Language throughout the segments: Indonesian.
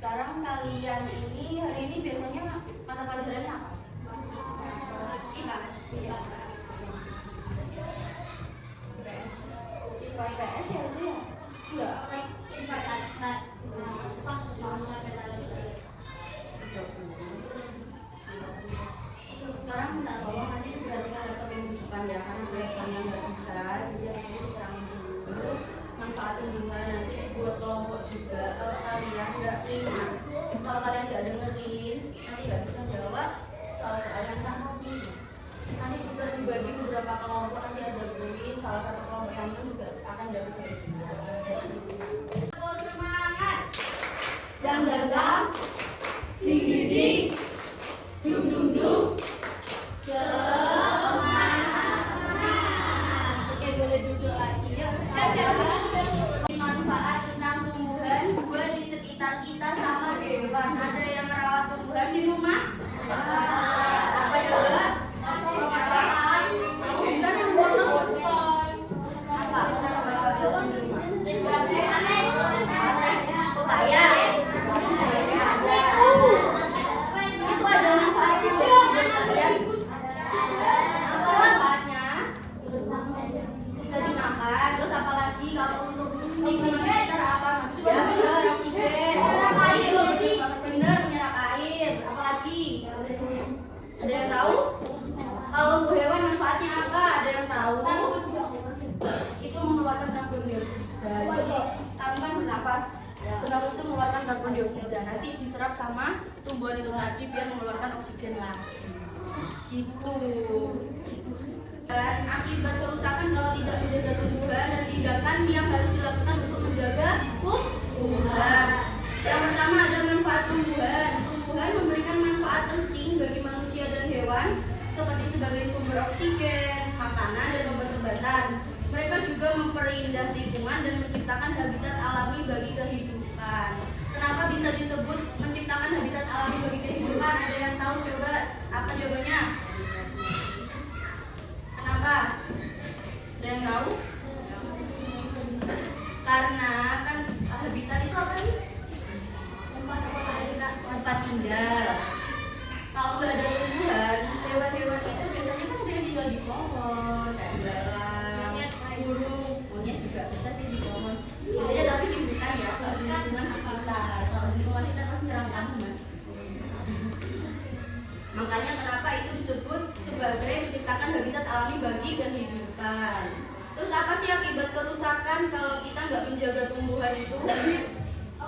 Sekarang kalian ini hari ini biasanya mata pelajarannya apa? IPAS. IPA IPS ya itu ya? Enggak. Sekarang minta tolong nanti diperhatikan laptop yang di depan ya, karena banyak yang nggak bisa, jadi harus diterangin dulu manfaat tumbuhan nanti buat kelompok juga. Kalau kalian nggak ingat, kalau kalian nggak dengerin, nanti nggak bisa jawab soal-soal yang tak kasih. Nanti juga dibagi beberapa kelompok, nanti ada kuis, salah satu kelompok yang menang juga akan dapat hadiah. Semangat dan datang tinggi dung dung dung semangat. Oke, boleh duduk lagi ya. Manfaat tentang tumbuhan buat di sekitar kita sama hewan. Ada yang merawat tumbuhan di rumah? Apa juga? Kamu bisa memotong apa? Pepaya. Itu ada manfaatnya kalian? Apa manfaatnya? Bisa dimakan. Terus apa lagi kalau untuk lingkungan sekitar apa? Ya, oksigen. Benar, menyerap air. Apa lagi? Ada yang tahu? Kalau untuk hewan manfaatnya apa? Ada yang tahu? Itu mengeluarkan karbon dioksida. Jadi kamu kan bernapas. Bernapas itu mengeluarkan karbon dioksida. Nanti diserap sama tumbuhan itu tadi biar mengeluarkan oksigen lagi. Gitu. Dan akibat kerusakan kalau tidak menjaga tumbuhan dan tindakan yang harus dilakukan untuk menjaga tumbuhan. Yang pertama ada manfaat tumbuhan. Tumbuhan memberikan manfaat penting bagi manusia dan hewan seperti sebagai sumber oksigen, makanan, dan obat-obatan. Mereka juga memperindah lingkungan dan menciptakan habitat alami bagi kehidupan. Kenapa bisa disebut menciptakan habitat alami bagi kehidupan? Ada yang tahu? Coba apa jawabannya? Kenapa? Ada yang tahu? Karena kan habitat itu apa sih? Tempat tinggal. Kalau nggak ada tumbuhan, hewan-hewan itu biasanya kan ada yang tinggal di pohon, kayak belalang, burung, monyet juga bisa sih di pohon. Biasanya tapi di hutan ya, kalau di lingkungan sekitar. Kalau di lingkungan sekitar pasti nyerang kamu, Mas. Makanya kenapa itu disebut sebagai menciptakan habitat alami bagi kehidupan. Terus apa sih akibat kerusakan kalau kita nggak menjaga tumbuhan itu?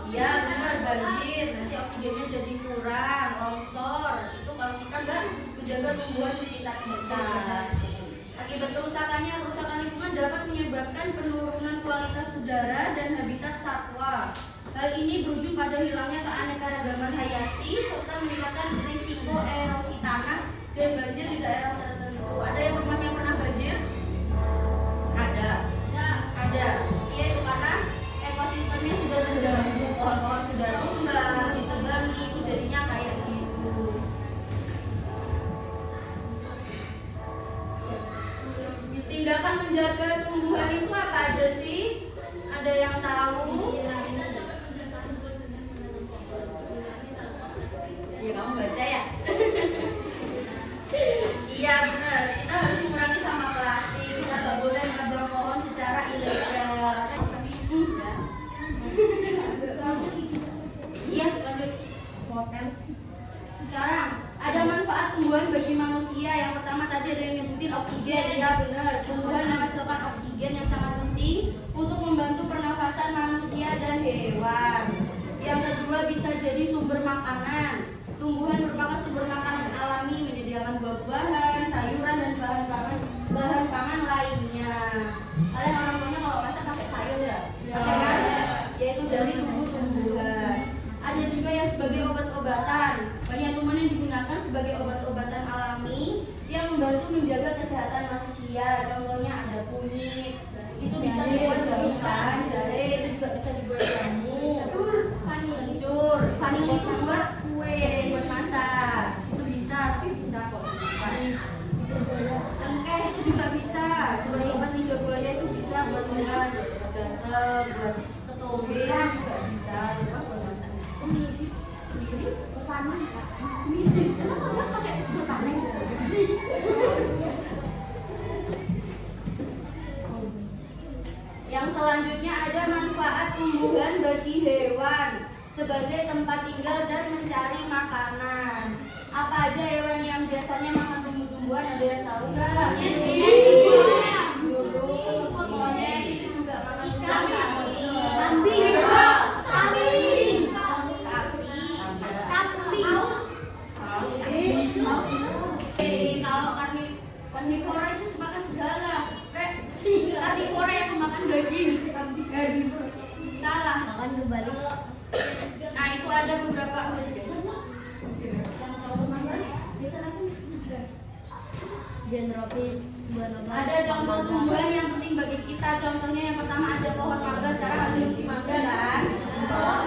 Iya benar, banjir, nanti oksigennya jadi kurang, longsor. Itu kalau kita nggak menjaga tumbuhan di sekitar kita. Akibat kerusakan lingkungan dapat menyebabkan penurunan kualitas udara dan habitat satwa. Hal ini berujung pada hilangnya keanekaragaman hayati serta meningkatkan risiko erosi tanah dan banjir di daerah tertentu. Ada yang rumahnya pernah banjir? Ada. Iya, itu karena ekosistemnya sudah terganggu, pohon-pohon sudah tumbang, ditebangi, itu jadinya kayak gitu. Tindakan menjaga tumbuhan itu apa aja sih? Ada yang tahu? Ya kamu baca ya? Iya benar, kita harus mengurangi sampah plastik. Kita nggak boleh menebang pohon secara ilegal. Iya lanjut. Sekarang ada manfaat tumbuhan bagi manusia. Yang pertama tadi ada yang nyebutin oksigen. Iya benar, tumbuhan menghasilkan oksigen yang sangat penting untuk membantu pernafasan manusia dan hewan. Yang kedua bisa jadi sumber makanan. Tumbuhan merupakan sumber makanan alami, menyediakan buah-buahan, sayuran, dan bahan pangan lainnya. Kalian orang tuanya kalau masak pakai sayur ya? Pakai kan? Yaitu dari tumbuh-tumbuhan. Ada juga yang sebagai obat-obatan. Banyak tumbuhan yang digunakan sebagai obat-obatan alami yang membantu menjaga kesehatan manusia. Contohnya ada kunyit, itu bisa dibuat jamu kan, jahe itu juga bisa dibuat jamu. Kencur, vanili itu buat kue, buat masak. Itu bisa, tapi bisa kok dimasak. Sengkeh itu juga bisa, sebagai obat lidah buaya itu bisa buat makan, buat gatel, buat ketombe juga bisa, terus buat masak. Yang selanjutnya ada manfaat tumbuhan bagi hewan sebagai tempat tinggal dan mencari makanan. Apa aja hewan yang biasanya makan tumbuh-tumbuhan, ada yang tahu nggak? Burung, monyet itu juga makan ikan, kambing, sapi, kalau karnivora itu makan segala. Karnivora yang makan daging. Salah. Makan berbalik. Nah, itu ada beberapa. Genropis. Ada contoh tumbuhan yang penting bagi kita. Contohnya yang pertama ada pohon mangga. Sekarang ada musim mangga kan?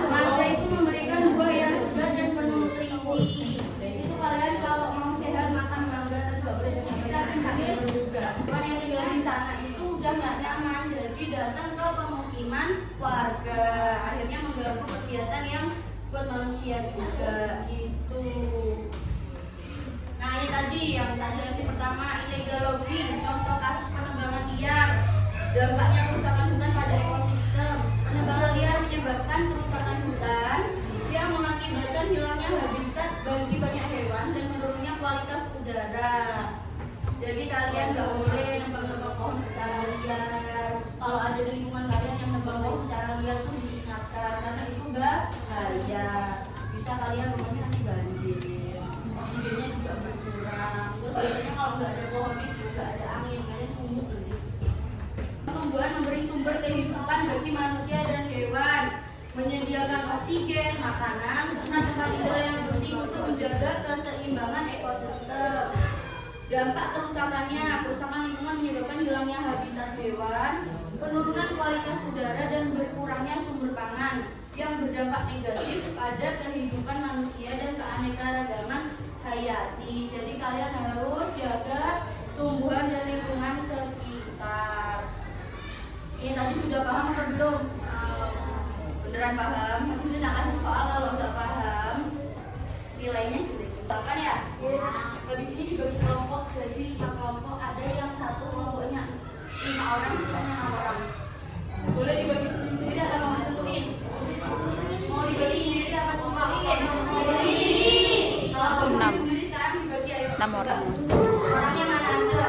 Mangga itu memberikan buah yang segar dan penuh nutrisi. Itu kalian kalau mau sehat makan mangga dan juga boleh kita sakit juga. Orang yang tinggal di sana itu udah nggak nyaman, jadi datang ke pemukiman warga. Akhirnya mengganggu kegiatan yang buat manusia juga gitu. Nah, ini tadi yang tadi jelasin pertama, illegal logging, contoh kasus penebangan liar. Dampaknya kerusakan hutan pada ekosistem. Penebangan liar menyebabkan kerusakan hutan yang mengakibatkan hilangnya habitat bagi banyak hewan dan menurunnya kualitas udara. Jadi kalian nggak boleh nebang-nebang pohon secara liar. Kalau ada di lingkungan kalian yang nebang pohon secara liar itu diingatkan karena itu bahaya. Bisa kalian rumahnya nanti banjir. Oksigennya juga berkurang. Terus biasanya kalau nggak ada pohon itu nggak ada angin, kalian sumuk nanti. Tumbuhan memberi sumber kehidupan bagi manusia dan hewan, menyediakan oksigen, makanan, serta tempat tinggal yang penting untuk menjaga keseimbangan ekosistem. Dampak kerusakannya, kerusakan lingkungan menyebabkan hilangnya habitat hewan, penurunan kualitas udara dan berkurangnya sumber pangan yang berdampak negatif pada kehidupan manusia dan keanekaragaman hayati. Jadi kalian harus jaga tumbuhan dan lingkungan sekitar. Ini tadi sudah paham atau belum? Beneran paham? Habis ini nak kasih soal kalau nggak paham nilainya jelek. Bahkan ya, habis ini dibagi kelompok, jadi 5 kelompok. Ada yang satu kelompoknya 5 orang, sisanya 6 orang. Boleh dibagi sendiri-sendiri atau mau tentuin? Mau dibagi sendiri apa tentuin? Kalau bagi sendiri sekarang dibagi ayo. 6 orang. Orangnya mana aja?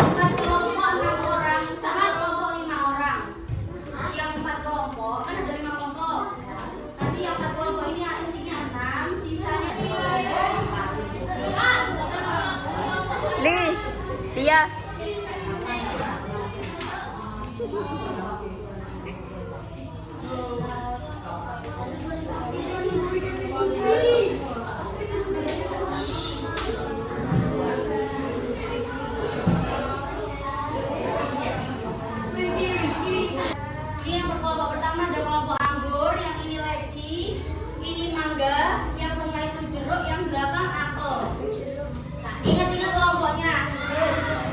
4 kelompok 6 orang, satu kelompok 5 orang. Yang 4 kelompok kan ada 5 kelompok. Nanti yang 4 kelompok ini isinya 6, sisanya Lia. Ini yang kelompok pertama ada kelompok anggur, yang ini leci, ini mangga, yang tengah itu jeruk, yang belakang apel. Nah, ingat-ingat kelompoknya.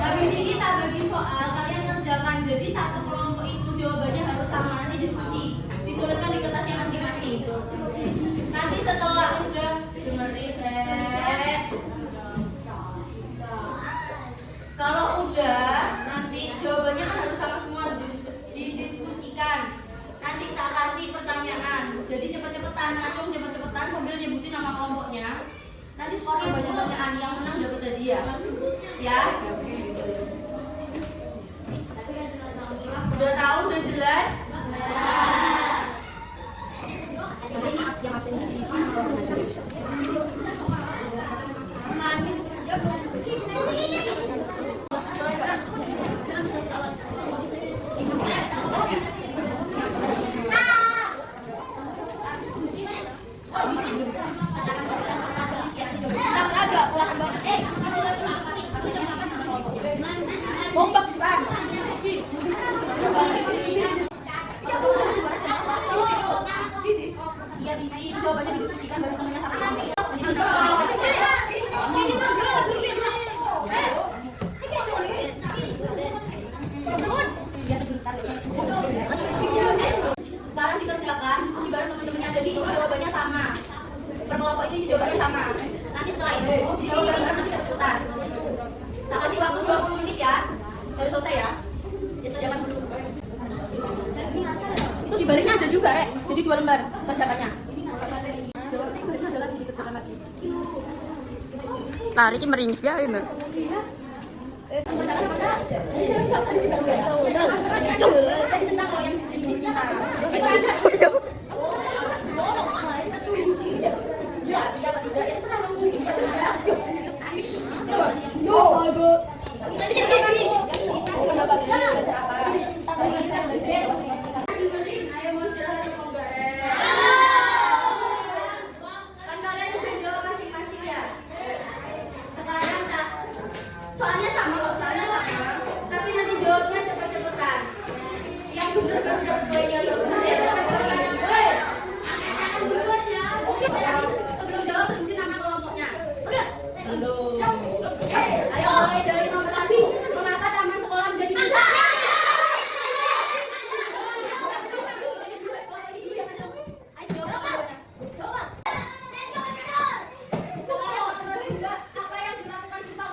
Habis ini tak bagi soal, kalian kerjakan. Jadi satu kelompok itu jawabannya harus sama, nanti diskusi. Dituliskan di kertasnya masing-masing. Nanti setelah udah dengerin Red. Kalau udah, nanti jawabannya kan harus sama semua, didiskusikan. Nanti tak kasih pertanyaan. Jadi cepet-cepetan, ngacung cepet-cepetan sambil nyebutin nama kelompoknya. Nanti skornya banyak pertanyaan, yang menang dapat hadiah. Ya? Udah tahu, udah jelas? Jadi ini yang absen di sini. Bombak kan? Iya bisi, jawabannya didiskusikan baru temennya sama nanti. Sekarang dikerjakan, diskusi baru teman-temannya, jadi jawabannya sama. isi jawabannya sama. Nanti setelah itu dijawab bareng-bareng tapi cepet-cepetan. Tak kasih waktu 20 menit ya. Baru selesai ya. Ya sediakan dulu. Itu di baliknya ada juga, Rek. Jadi 2 lembar kerjaannya. Jawabnya baliknya ada lagi dikerjakan lagi. Lari ki meringis biar ini. Soalnya sama kok, soalnya sama. Tapi nanti jawabnya cepet-cepetan. Yang bener baru dapat poinnya ya. Sebelum jawab sebutin nama kelompoknya. Udah. Belum. Ayo mulai dari nomor 1. Mengapa taman sekolah menjadi pusat? Ayo jawab. Sekarang nomor 2. Apa yang dilakukan siswa?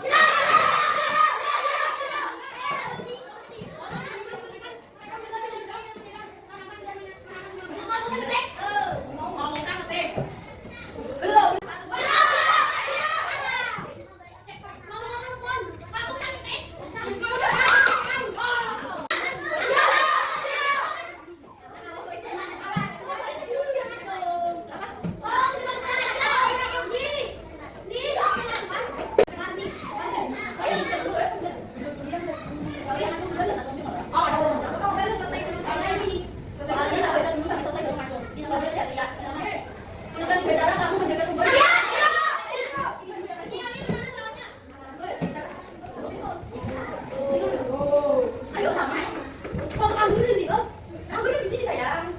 Belum. Soalnya tak baca dulu sampai selesai baru ngaco. Kalau udah teriak. Tulisan bicara kamu menjaga tubuh. Ayo sama. Kamu di sini sayang.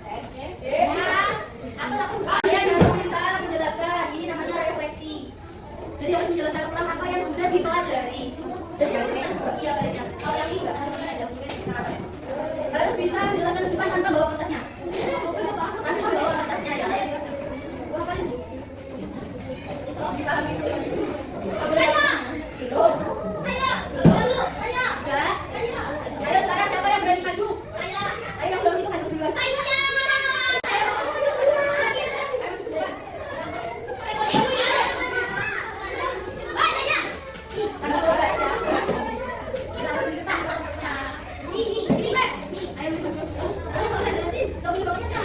Kalian harus bisa menjelaskan. Ini namanya refleksi. Jadi harus menjelaskan ulang apa yang sudah dipelajari. Jadi yang cerita seperti ya baliknya. Kalau yang ini enggak, harus ini aja. Harus bisa menjelaskan depan tanpa bawa kertasnya. Tanpa bawa kertasnya ya. Dipahami dulu. Belum. Udah. Ayo sekarang siapa yang berani maju? Ayo yang belum itu maju duluan. Tanpa bawa kertas ya. Kita maju di depan. Ayo maju. Ayo mau saya jelasin. Gak boleh bawa kertasnya.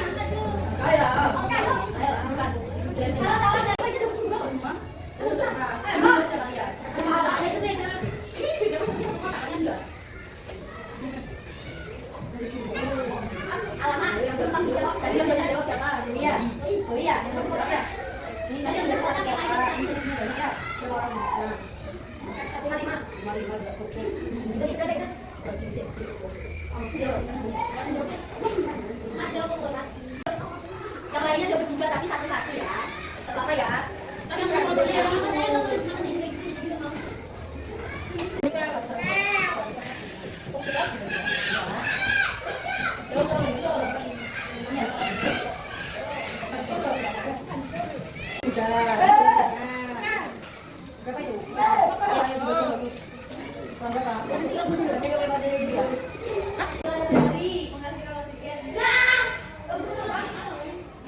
Ayo. Ayo bukan. Jelasin. Kita dapat juga kok semua. Terus apa? Baca kalian. Ini beda macam sama kotakannya enggak? Tadi yang banyak jawab siapa? Iya. Oh iya, yang banyak jawab ya. Ini tadi yang banyak jawab siapa? Ini di sini banyak ya. Berapa orang? Nah. 5 enggak cukup. Jadi kita lihat. Yang lainnya dapat juga tapi satu-satu ya. Apa ya? Kan yang berapa nomornya? Berapa itu?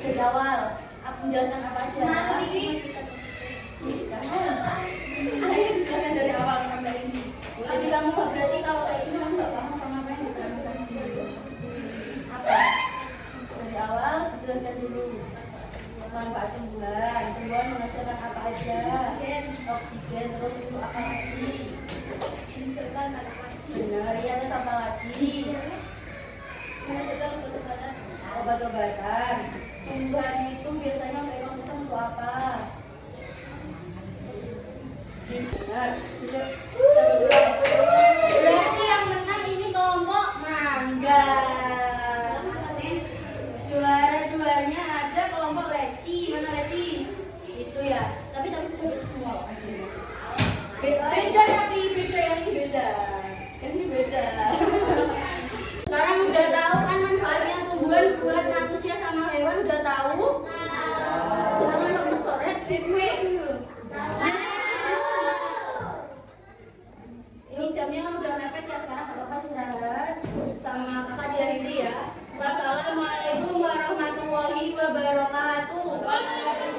Dari awal, aku menjelaskan apa aja. Ayo dijelaskan dari awal, Mbak Inci. Nanti kamu berarti kalau kayak ini kamu nggak paham sama apa yang diterangkan di sini. Apa? Dari awal dijelaskan dulu. Manfaat tumbuhan menghasilkan apa aja? Oksigen, terus itu apa lagi? Benar, ya terus apa lagi? Menghasilkan obat-obatan. Tumbuhan itu biasanya untuk ekosistem untuk apa? Benar. Berarti yang menang ini kelompok mangga. Juara duanya ada kelompok leci. Mana leci? Itu ya. Tapi coba semua aja. Beda tapi beda yang ini beda. Yang ini beda. Sekarang udah tahu kan manfaatnya tumbuhan buat manusia sama hewan, udah tahu? Jangan lemes sore. Iya.